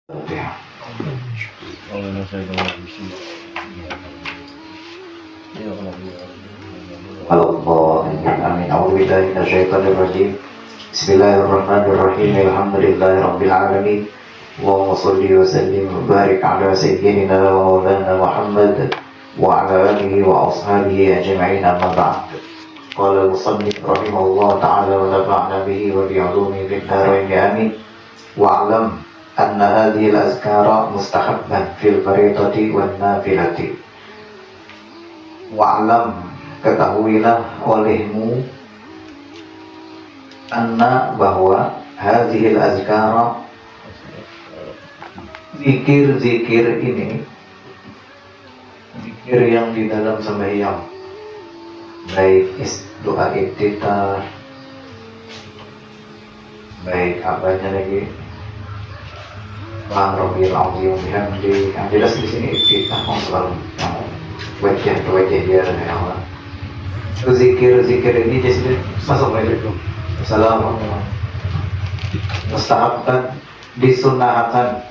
Amin. A'udzubillahi minasyaitonir rajim. Bismillahirrahmanirrahim. Alhamdulillahirabbil alamin. Allahumma shalli wa sallim wa barik ala sayyidina wa maulana Muhammad wa ala alihi wa ashabihi ajma'in, amma ba'd. Qala al-musannif rahimahullah ta'ala wa nafa'na bihi wa bi 'ulumihi fid dharain amin. Wa'lam anna hadhihi al-azkara mustahabban fil fariidati wan nafilati. Wa'lam, ketahuilah olehmu, anna, bahwa hadhil azkara, zikir-zikir ini, zikir yang di dalam sembahyang, baik doa iftitah, baik apanya lagi, Bang Rabbil Azim bihamdi, yang jelas di sini iftitah selalu wajah ke wajah dia ya Allah. Zikir-zikir ini jadi masuk lagi. Assalamualaikum. Mustahabban, disunahkan.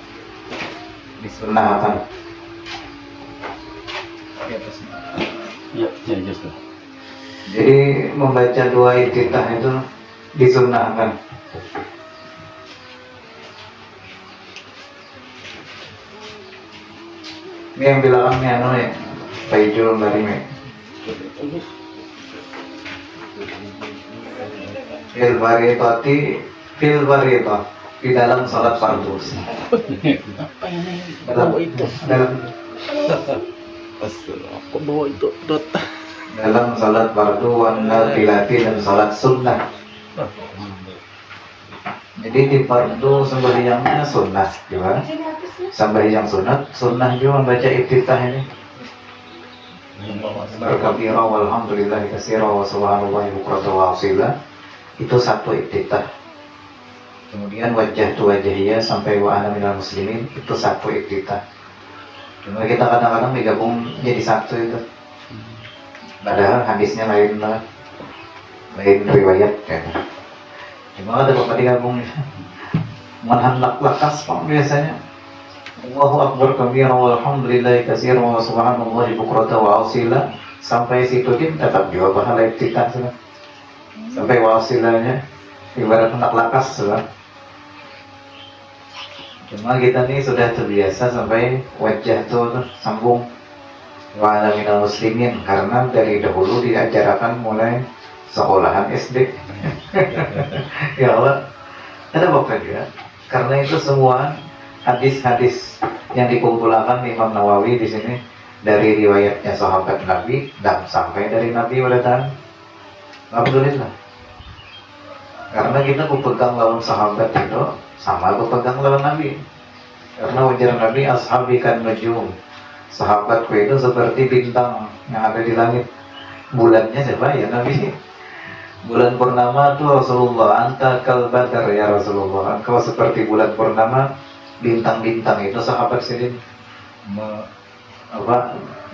Ya, just. Jadi membaca doa iftitah itu disunahkan. Ini yang bilangnya ya, Baijul Marime. Fil varietah di dalam salat fardu. Apa ini? Bawa itu. Aku bawa itu. Dalam salat fardu wan nafilati dan salat sunnah. Jadi di fardu sembahyangnya sunnah juga. Sembahyang sunat, sunnah juga membaca iftitah ini. Berkabira walhamdulillahi katsira wa subhanallahi bukratan wa asila. Itu satu iftitah. Kemudian wajah tu wajahiyah sampai wa ana minal muslimin, itu satu iftitah. Cuma kita kadang-kadang digabung jadi satu itu. Padahal hadisnya lain riwayat kan. Cuma ada bapak digabung. Manhanlak lakas biasanya. Allahu akbar kabira walhamdulillahi katsira wa subhanallahi bukratan wa asila. Sampai situ din tetap juga pahala iftitah sudah. Sampai wasilanya ibarat anak lakas lah. Cuma kita nih sudah terbiasa sampai wajah tuh sambung wa ana minal muslimin, karena dari dahulu diajarkan mulai sekolahan SD. Ya Allah, ada bapak juga. Karena itu semua hadis-hadis yang dikumpulkan Imam Nawawi di sini dari riwayatnya sahabat Nabi dan sampai dari Nabi wadatan. Alhamdulillah. Karena kita berpegang lawan sahabat itu sama berpegang lawan Nabi. Karena wajar Nabi ashabi kan nujum. Sahabatku itu seperti bintang yang ada di langit. Bulannya siapa? Ya Nabi. Bulan purnama itu Rasulullah. Anta kal badar ya Rasulullah. Engkau seperti bulan purnama. Bintang-bintang itu sahabat sendiri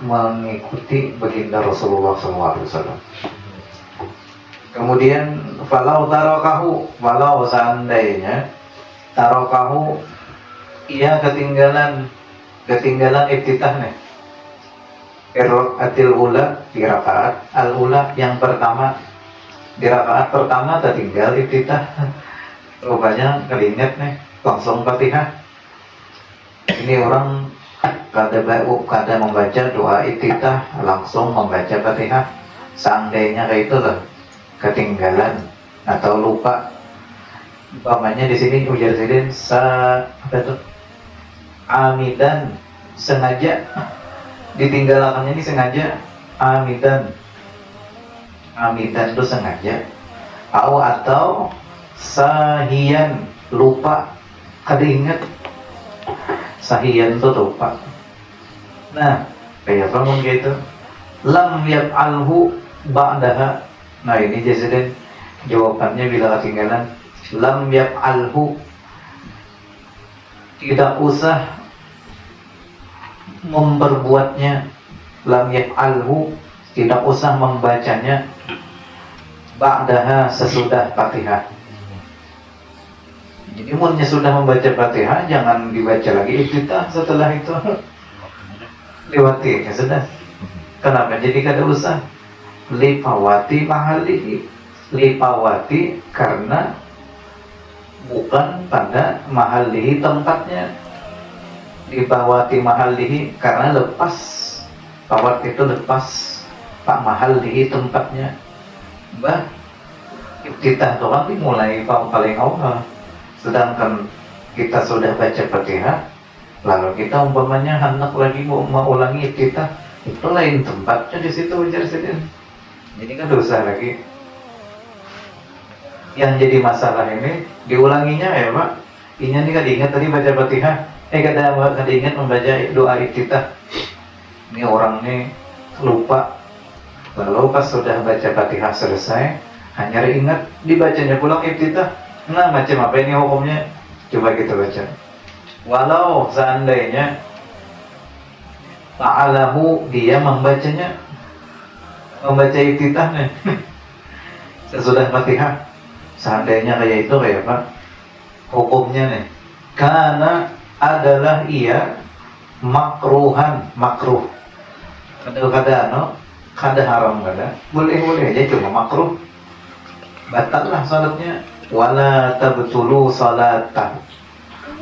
mengikuti baginda Rasulullah SAW. Kemudian falau tarokahu, walau seandainya tarokahu, ia ketinggalan iftitahnya. Atil ula di rakaat al ula yang pertama, di rakaat pertama tertinggal iftitah. Rupanya keringet nih, langsung Fatihah. Ini orang kada membaca doa iftitah langsung membaca Fatihah. Seandainya kayak itu lah, ketinggalan atau lupa, umpamanya di sini ujar sidin amidan, sengaja ditinggalkannya ini sengaja, amidan itu sengaja, atau sahiyan, lupa, kada ingat. Sahiyan itu lupa. Nah, kayak apa mungkin gitu, lam yaf'alhu ba'daha. Nah ini jadi jawabannya bila ketinggalan, lam yaf'alhu, tidak usah memperbuatnya, lam yaf'alhu, tidak usah membacanya, ba'daha, sesudah Fatihah. Jadi umurnya sudah membaca Fatihah, jangan dibaca lagi iftitah setelah itu. Lewati, ya sudah. Kenapa? Jadi kada usah. Lipawati mahalihi. Lipawati karena bukan pada mahalihi tempatnya. Lipawati mahalihi karena lepas. Pawat itu lepas. Pak mahalihi tempatnya. Mbah, iftitah itu kan dimulai paling awal. Sedangkan kita sudah baca Fatihah, lalu kita umpamanya hendak lagi mau ulangi iftitah, itu lain tempatnya di situ ujar sedih. Jadi kan dosa lagi. Yang jadi masalah ini diulanginya ya Pak. Ini nih kan diingat tadi baca Fatihah, kada ingat membaca doa iftitah. Ini orang nih lupa. Lalu pas sudah baca Fatihah selesai, hanya ingat dibacanya pulang iftitah. Nah, macam apa ini hukumnya? Coba kita baca. Walau seandainya ta'alahu dia membacanya, membaca iftitahnya sesudah Fatihah, seandainya kayak itu kayak apa? Hukumnya nih, karena adalah ia makruhan, makruh. Kadang-kadang kada haram kada, boleh-boleh aja cuma makruh. Batal lah salatnya. Wala tabtulu salatahu,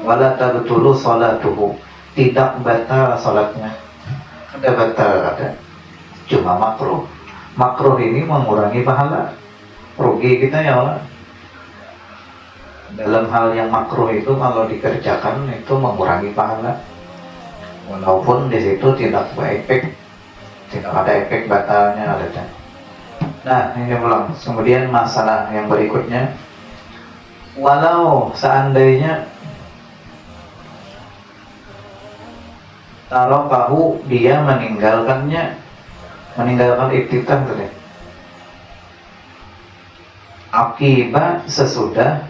wala tabtulu salatuhu, tidak batal salatnya. Ada batal ada, cuma makruh. Makruh ini mengurangi pahala, rugi kita ya Allah. Dalam hal yang makruh itu kalau dikerjakan itu mengurangi pahala, walaupun di situ tidak berefek, tidak ada efek batalnya ada. Nah ini ulang. Kemudian masalah yang berikutnya, walau seandainya tarokahu dia meninggalkan iftitah tadi, akibat sesudah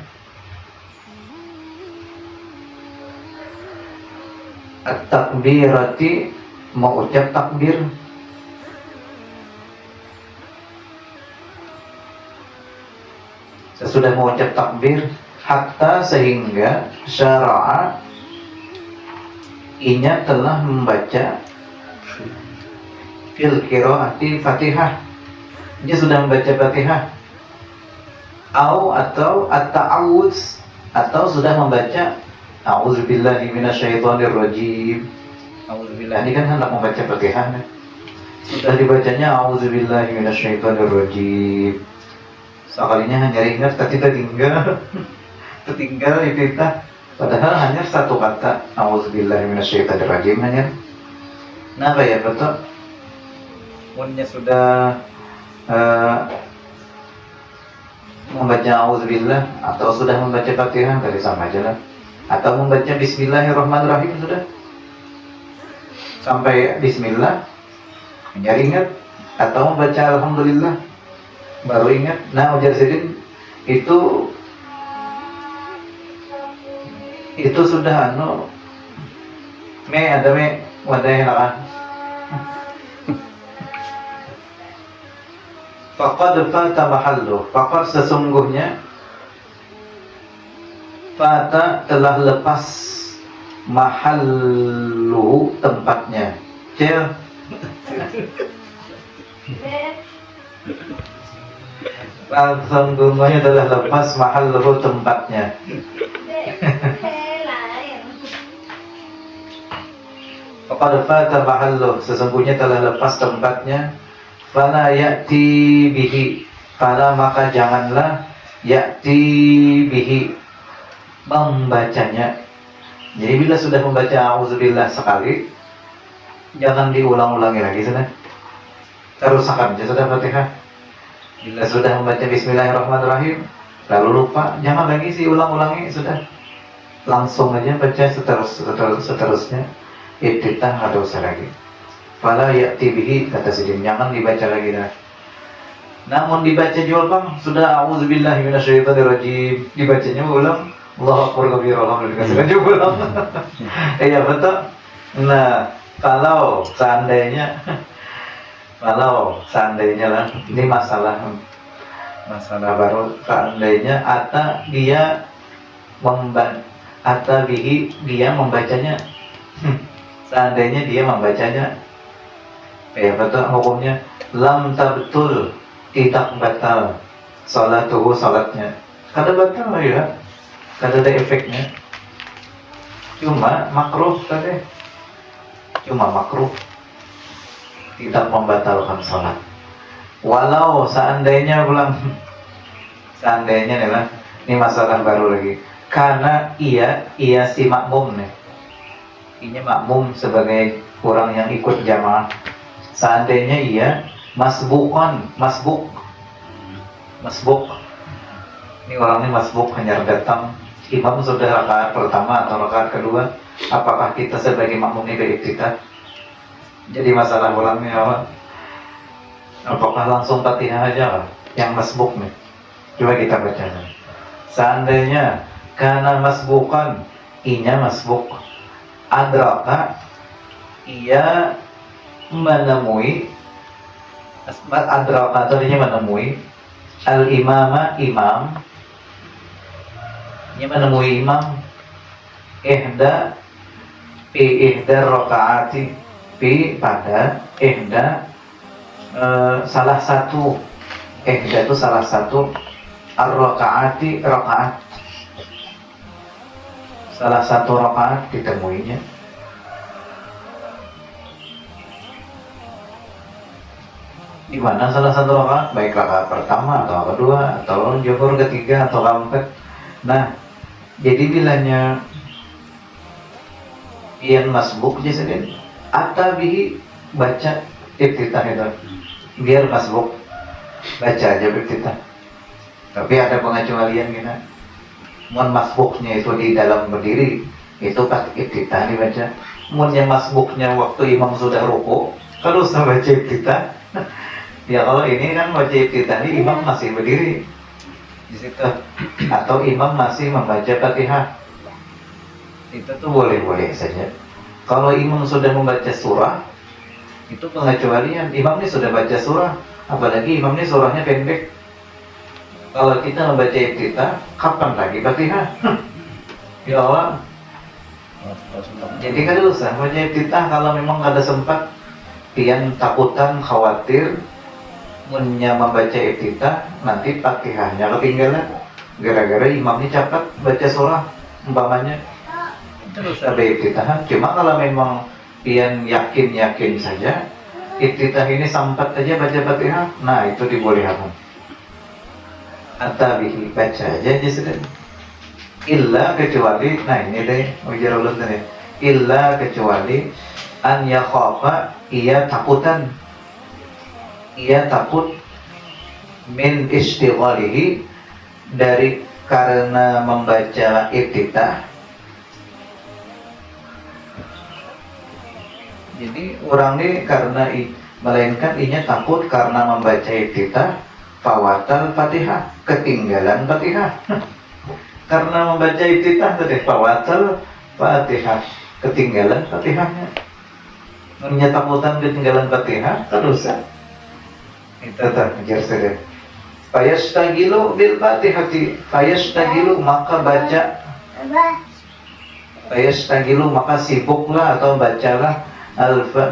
at-takbirati mengucap takbir, sesudah mengucap takbir, hatta sehingga syara'a inya telah membaca fil qiraati Fatihah, dia sudah membaca Fatihah, atau at-ta'awudz, atau sudah membaca a'udzubillahi minasyaitonirrajim. A'udzubillah ini kan hendak membaca Fatihah, sudah dibacanya a'udzubillahi minasyaitonirrajim. Sekalinya hanya ingat tapi tertinggal iftitah, padahal hanya satu kata a'udzubillahi minasyaitonirrajim hanya. Nah kayak betul munnya sudah membaca a'udzubillah atau sudah membaca Fatihah dari sama aja lah, atau membaca bismillahirrahmanirrahim sudah sampai bismillah hanya ingat, atau membaca alhamdulillah baru ingat. Nah ujar sidin itu sudah ada wadai lah. Faqad fata mahallu, faqad sesungguhnya fata telah lepas mahallu tempatnya. Cel sesungguhnya telah lepas mahallu tempatnya. Faqad fata mahallu, sesungguhnya telah lepas tempatnya. Fala ya'ti bihi, fala maka janganlah ya'ti bihi membacanya. Jadi bila sudah membaca a'udzubillah sekali, jangan diulang-ulangi lagi sudah. Terusakan aja sudah Fatihah. Bila sudah membaca bismillahirrahmanirrahim lalu lupa, jangan lagi sih ulang-ulangi sudah. Langsung aja baca seterusnya. Iftitah ada usah lagi. Fala ya'ti bihi kata sidin, jangan dibaca lagi dah. Namun dibaca juga bang, sudah a'udzubillahi minasyaitonirrajim, dibacanya ulang, Allahu akbar kabira, alhamdulillah juga ulang. Iya betul. Nah, kalau seandainya lah, ini masalah baru, seandainya dia atabihi dia membacanya. Seandainya dia membacanya, ya betul hukumnya lam tabtul, tidak batal salatuhu, salatnya. Kada batal ya, kada ada efeknya. Cuma makruh tadi, cuma makruh, tidak membatalkan salat. Walau seandainya pulang, seandainya nih lah, ini masalah baru lagi. Karena ia si makmum nih, ini makmum sebagai orang yang ikut jamaah. Seandainya ia masbuk, ini orang ini masbuk, hanya datang imam sudah rakaat pertama atau rakaat kedua, apakah kita sebagai makmum ini beriktidal? Jadi masalah ulangnya apa? Apakah langsung Fatihah aja yang masbuk nih? Coba kita baca. Seandainya karena masbukan, inya masbuk, adraka, ia menemui, adraka artinya menemui, al-imama, imam, ia menemui imam, ihda rakaati, pada ihda, salah satu, ihda itu salah satu, ar-rakaati, rakaat, salah satu rakaat ditemuinya. Di mana salah satu rakaat, baik rakaat pertama atau kedua atau zuhur ketiga atau keempat. Nah, jadi bilanya ian masbuk jadi atabihi, baca iftitah itu, biar masbuk baca aja iftitah. Tapi ada pengecualian kita. Mun masbuknya itu di dalam berdiri, itu pas iftitah dibaca. Mun yang masbuknya waktu imam sudah ruku, kalau usah baca iftitah. Ya kalau ini kan baca iftitah ini imam masih berdiri di situ, atau imam masih membaca Fatihah, itu tuh boleh-boleh saja. Kalau imam sudah membaca surah, itu pengecualian. Imam ini sudah baca surah, apalagi imam ini surahnya pendek. Kalau kita membaca iftitah, kapan lagi Fatihah? Ya Allah. Jadi kan usah baca iftitah kalau memang ada sempat, pian takutan, khawatir, munnya membaca iftitah, nanti Fatihahnya ketinggalan. Gara-gara imamnya cepat baca surah, umpamanya. Terus ada iftitah. Cuma kalau memang pian yakin saja, iftitah ini sampat aja baca Fatihah, nah itu dibolehkan. Atabihi, baca aja sudah. Illa kecuali, nah ini deh ujar ulun tadi. Illa kecuali an yakhafa, ia takutan, ia takut min istighalihi, dari karena membaca iftitah. Jadi orang ini karena melainkan inya takut karena membaca iftitah, fawatal Fatihah, ketinggalan Fatihah. Karena membaca iftitah tadi fawatal Fatihah, ketinggalan Fatihahnya. Menyatakan ketinggalan Fatihah, terusah. Itu terkejar saja. Fayastagilu bil Fatihati, fayastagilu maka baca, fayastagilu maka sibuklah atau bacalah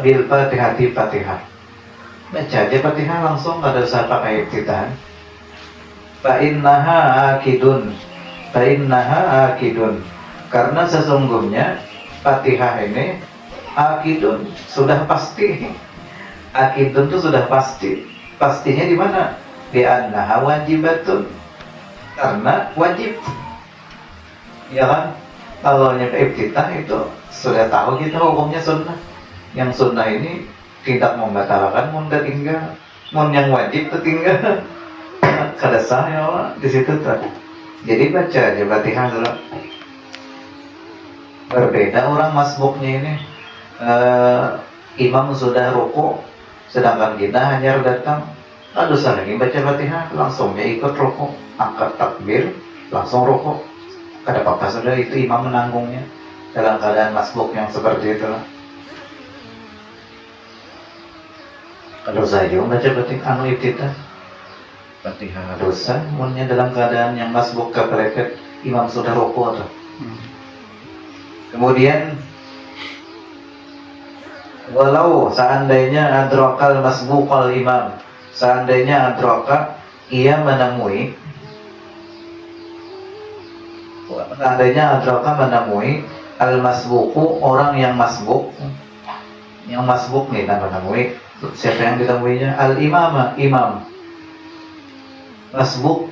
bil Fatihati, Fatihah. Baca aja Fatihah langsung, pada usah pakai iftitah. Fa innaha akidun, karena sesungguhnya Fatihah ini akidun, sudah pasti. Akidun itu sudah pasti. Pastinya di mana? Di annaha wajibatun, karena wajib. Ya kan? Kalau yang iftitah itu sudah tahu kita hukumnya sunnah. Yang sunnah ini tidak membatalkan, mun tertinggal, mun yang wajib tertinggal. Kada sah ya Allah di situ tuh. Jadi baca aja Fatihah dulu. Berbeda orang masbuknya ini, imam sudah ruku, sedangkan kita hanya datang, lalu lagi baca Fatihah, langsung dia ikut ruku, angkat takbir, langsung ruku. Kada apa-apa sudah, itu imam menanggungnya dalam keadaan masbuk yang seperti itu. Kalau saya baca Fatihah iftitah, Fatihah dosa, munnya dalam keadaan yang masbuk kepleset, imam sudah rukuk tuh. Kemudian walau seandainya adrakal masbuqal imam, seandainya adraka ia menemui, al masbuqu orang yang masbuk nih kan menemui, siapa yang ditemuinya? Al imama, imam. Masbuk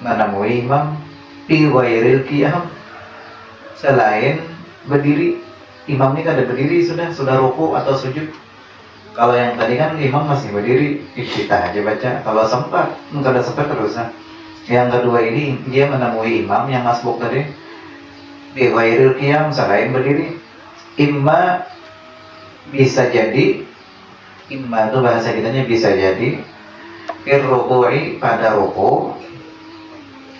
menemui imam fi ghairil qiyam, selain berdiri. Imam ini kan ada berdiri, sudah ruku atau sujud. Kalau yang tadi kan imam masih berdiri, kita aja baca. Kalau sempat, kalau sempat terus. Yang kedua ini dia menemui imam yang masbuk tadi bi ghairil qiyam, selain berdiri. Imma bisa jadi, imma itu bahasa kitanya bisa jadi fir ruku'i, pada ruku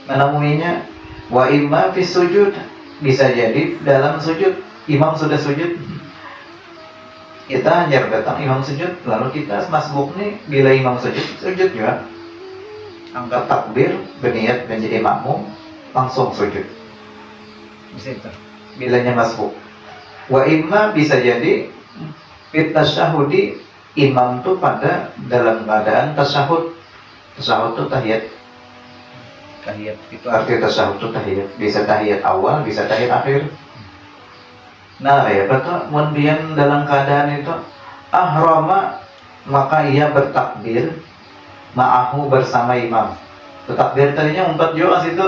menemuinya, wa imma fis sujud, bisa jadi dalam sujud. Imam sudah sujud, kita hanya datang imam sujud, lalu kita masbuk nih, bila imam sujud juga angkat takbir, berniat menjadi makmum, langsung sujud. Bilanya masbuk. Wa imma bisa jadi fit tasyahudi, imam tuh pada dalam keadaan tasyahud. Tasyahud itu tahiyat. Tahiyat itu arti tasyahud itu tahiyat. Bisa tahiyat awal, bisa tahiyat akhir. Nah ya, betul. Kemudian dalam keadaan itu ahrama, maka ia bertakbir ma'ahu, bersama imam. Bertakbir tadinya 4 juz itu.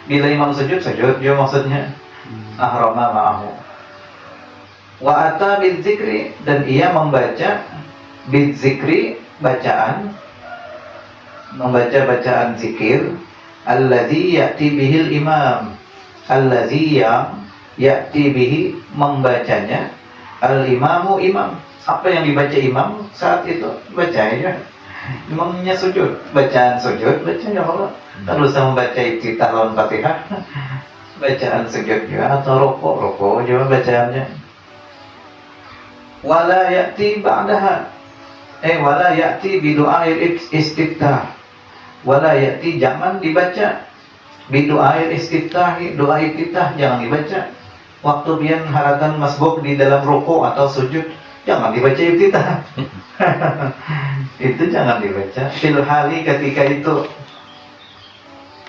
Bila imam sujud juga maksudnya. Ahrama ma'ahu. Wa ata bidzikri, dan ia membaca bidzikri, bacaan, membaca bacaan zikir, alladzi ya'ti bihil imam, alladzi yang ya'ti bihi, membacanya, al-imamu, imam. Apa yang dibaca imam saat itu, bacanya. Imamnya sujud, bacaan sujud, bacanya Allah. Terus membaca iftitah lawan Fatihah, bacaan sujud juga, atau rukuk juga bacaannya. Wala ya'ti ba'daha, wala ya'ti bidu'ail istiftah, wala ya'ti, jangan dibaca bidu'ail istiftah, doa iftitah jangan dibaca. Waktu pian haratan masbuk di dalam ruku atau sujud, jangan dibaca iftitah. Itu jangan dibaca. Filhali ketika itu.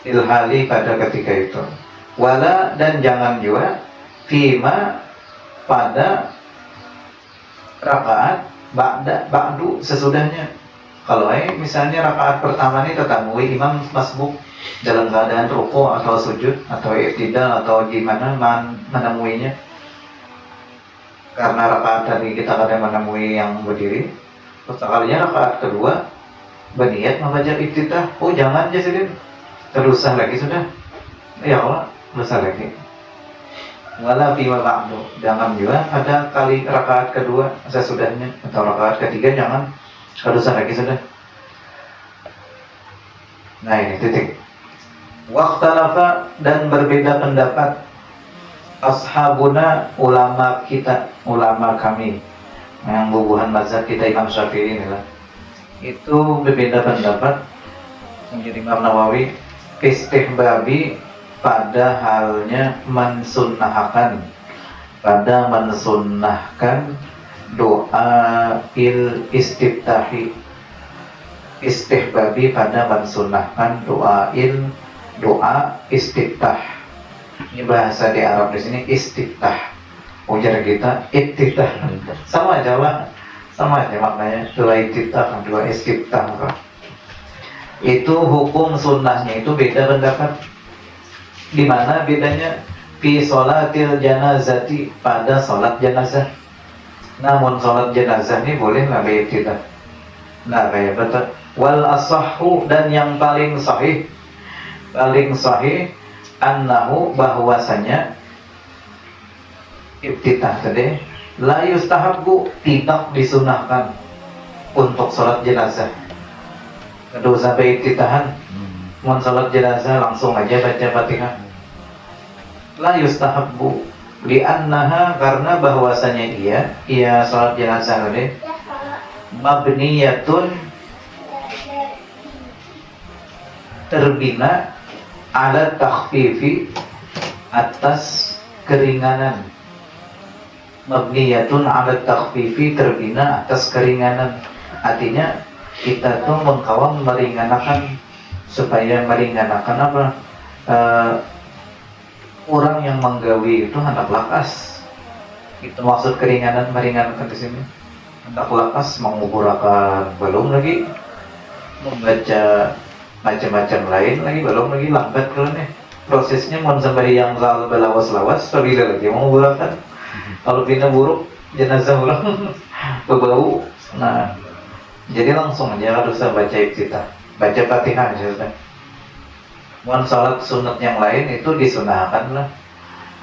Filhali pada ketika itu. Wala, dan jangan juga fima, pada rakaat ba'du, sesudahnya. Kalau misalnya rakaat pertama ini ketemui imam masbuk dalam keadaan ruku atau sujud atau i'tidal atau gimana menemuinya, karena rakaat tadi kita kadang menemui yang berdiri, terus kalinya rakaat kedua berniat membaca iftitah, oh jangan jadi terusah lagi sudah, ya Allah terusah lagi. Wala fi wa ba'du, jangan juga pada kali rakaat kedua sesudahnya atau rakaat ketiga jangan terusah lagi sudah. Nah ini titik. Waqtalafa, dan berbeda pendapat ashabuna, ulama kita, ulama kami yang bubuhan mazhab kita Imam Syafi'i inilah, itu berbeda pendapat menjadi Imam Nawawi istihbabi, pada halnya mensunnahkan, pada mensunnahkan doa istiftahi, istihbabi pada mensunnahkan doa istiftah. Ini bahasa di Arab di sini istiftah. Ujar kita istiftah. Sama aja Pak. Sama aja maknanya. Dua istiftah, dua istiftah. Itu hukum sunnahnya itu beda pendapat. Di mana bedanya? Fi sholatil janazati, pada sholat jenazah. Namun sholat jenazah ini boleh nggak istiftah? Nah kayak betul. Wal asahhu, dan yang paling sahih annahu, bahwasanya iftitah tadi la yustahabbu, tidak disunahkan untuk sholat jenazah. Kedua sampai iftitahan mau sholat jenazah langsung aja baca Fatihah. La yustahabbu li'annaha, karena bahwasanya ia sholat jenazah tadi mabniyatun, terbina ala takhfifi, atas keringanan. Mabniyatun ala takhfifi, terbina atas keringanan. Artinya kita tuh mengkawal meringankan, supaya meringankan apa? Orang yang menggawi itu hendak lakas. Itu maksud keringanan, meringankan di sini. Hendak lakas menguburakan, belum lagi membaca macam-macam lain lagi, belum lagi lambat kalau nih prosesnya. Mau sembahyang lawas-lawas, apabila lagi menguburakan, kalau pindah buruk jenazah orang berbau. Nah, jadi langsung aja harus baca iftitah, baca Fatihah aja sudah. Mohon salat sunat yang lain itu disunahkan lah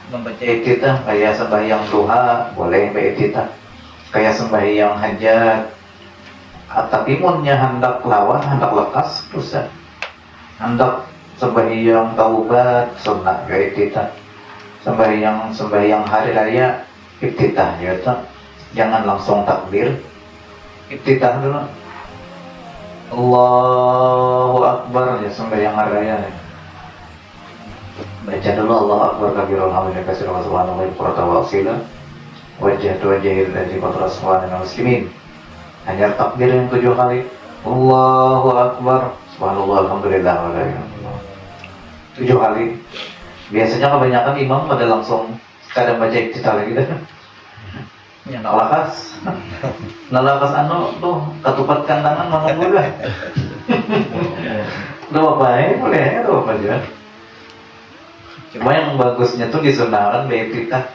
membaca iftitah, kayak sembahyang duha boleh baca iftitah, kayak sembahyang hajat. Tapi munnya hendak lawan, hendak lekas susah. Hendak sembahyang taubat sunat baca iftitah, sembahyang hari raya iftitah ya tak. Jangan langsung takbir, iftitah dulu. Allahu Akbar ya sembahyang hari raya ya. Baca dulu Allahu Akbar kabira alhamdulillah katsiran subhanallahi wa wasila wajhatu wajhil ladzi fatara samawati wal muslimin. Hanya takbir yang 7 kali. Allahu Akbar subhanallah alhamdulillah wa la ilaha illallah 7 kali. Biasanya kebanyakan imam pada langsung kadang baca iftitah lagi dah. Ya nak lakas. Nalakas tuh katupatkan tangan mana mudah. Udah apa ya? Boleh ya, udah apa aja. Cuma yang bagusnya tuh disunahkan baiktitah.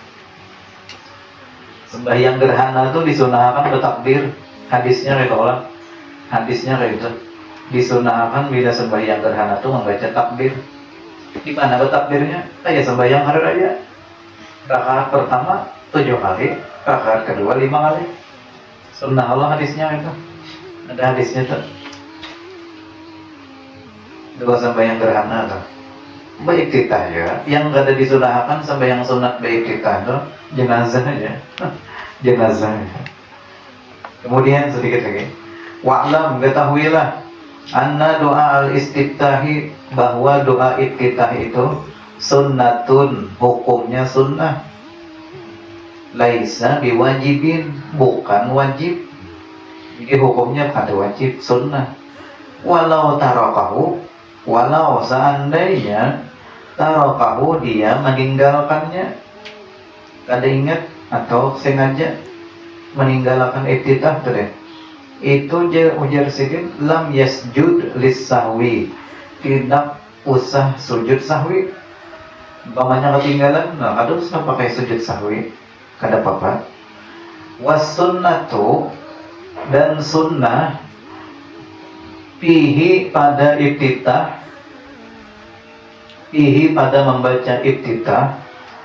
Sembahyang gerhana tuh disunahkan bertakbir. Hadisnya kayak orang. Hadisnya kayak itu. Disunahkan bila sembahyang gerhana tuh membaca takbir. Di mana bertakbirnya? Kayak sembahyang hari raya. Rakaat pertama 7 kali, rakaat kedua 5 kali. Sunnah Allah hadisnya itu. Ada hadisnya tuh. Dua sembahyang gerhana tuh. Baiktitah ya, yang gak ada disunahkan sembahyang sunat baiktitah tuh jenazah ya. Jenazah ya. Kemudian sedikit lagi. Wa'lam, ketahuilah anna doa al-istiftahi, bahwa doa iftitah itu sunnatun, hukumnya sunnah. Laisa biwajibin, bukan wajib. Jadi hukumnya ada wajib, sunnah. Walau tarakahu, walau seandainya tarakahu, dia meninggalkannya, kada ingat atau sengaja meninggalkan iftitah tadi, itu ujar sidin lam yasjud lis sahwi, tidak usah sujud sahwi. Umpamanya ketinggalan, nah kada usah pakai sujud sahwi, kada apa-apa. Was sunnatu, dan sunnah, fihi pada iftitah, fihi pada membaca iftitah,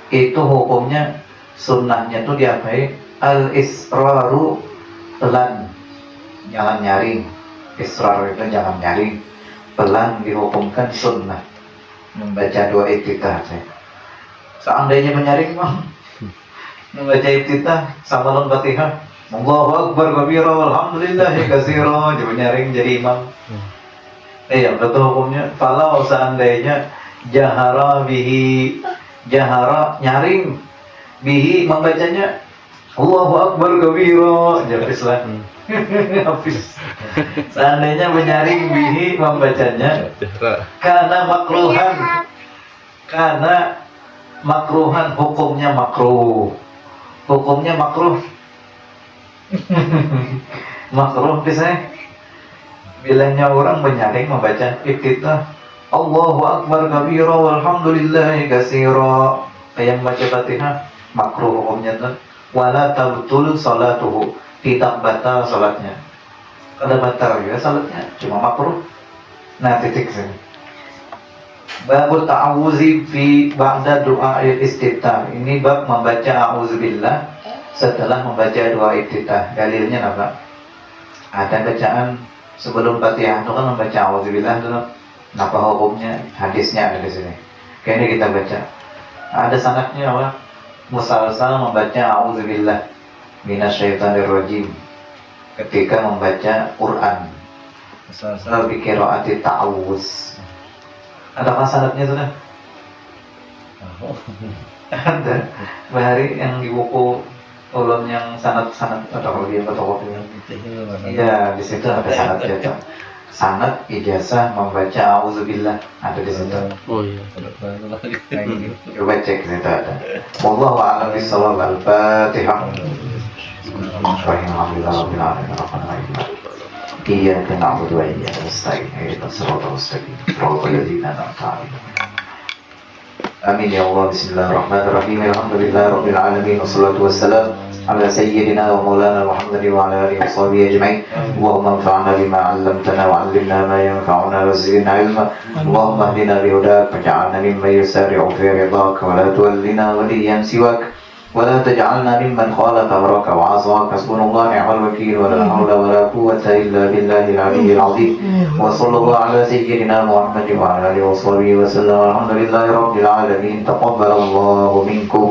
itu hukumnya sunnahnya tuh diapai al-israru, pelan, jangan nyaring. Israr itu jangan nyaring, pelan dihukumkan sunnah membaca doa iftitah. Seandainya menyaring mah membaca iftitah sama lon Fatihah Allahu Akbar kabira walhamdulillahi katsira, jadi nyaring jadi imam. Iya, betul hukumnya. Kalau seandainya jahara bihi, jahara nyaring, bihi membacanya Allahu Akbar kabira, jadi Islam. Hafiz. Seandainya menyaring bihi membacanya karena makruhan, hukumnya makruh. Hukumnya makruh. Makruh bisa bilangnya orang menyaring membaca iftitah Allahu Akbar kabira walhamdulillahi katsira, yang baca Fatihah makruh hukumnya tuh. Wala tabtul salatuhu, tidak batal salatnya. Kada batal ya salatnya, cuma makruh. Nah, titik sini. Babul ta'awuzi fi ba'da doa istiftah. Ini bab membaca a'udzubillah setelah membaca doa iftitah. Dalilnya apa? Ada bacaan sebelum Fatihah itu kan membaca a'udzubillah dulu. Apa hukumnya? Hadisnya ada di sini. Kayaknya kita baca. Ada sanadnya apa? Musalsal membaca a'udzubillah minasyaitonirrajim ketika membaca Quran. Musalsal bi qiraati ta'awuz. Ada sanadnya tuh dah. Oh. Ada. Bahari yang di buku ulun yang sanad-sanad atau kalau dia fotokopinya. Iya, di situ ada sanadnya tuh. Sanad ijazah membaca auzubillah ada di situ. Oh iya. Coba cek di situ ada. Wallahu a'lam bishawab. Al-Fatihah. Alhamdulillah rabbil alamin arrahmanir rahim. Iyyaka na'budu wa iyyaka nasta'in. Ihdinas siratal mustaqim. Siratal ladzina an'amta 'alaihim. Amin ya Allah. Bismillahirrahmanirrahim. Alhamdulillahirabbil alamin wassalatu wassalamu ala sayyidina wa maulana Muhammadin wa ala alihi washabihi ajma'in. Allahumma anfa'na bima 'allamtana wa 'allimna ma yanfa'una wa zidna 'ilma. Allahumma ihdina bihudak waj'alna mimman yusari'u fi ridhaka wa la tuwallina waliyyan siwak. ولا تجعلنا ممن خالف أمرك وعصاك. حسبنا الله نعم الوكيل ولا حول ولا قوة إلا بالله العلي العظيم. وصلى الله على سيدنا محمد وعلى آله وصحبه وسلم. الحمد لله رب العالمين. تقبل الله منكم.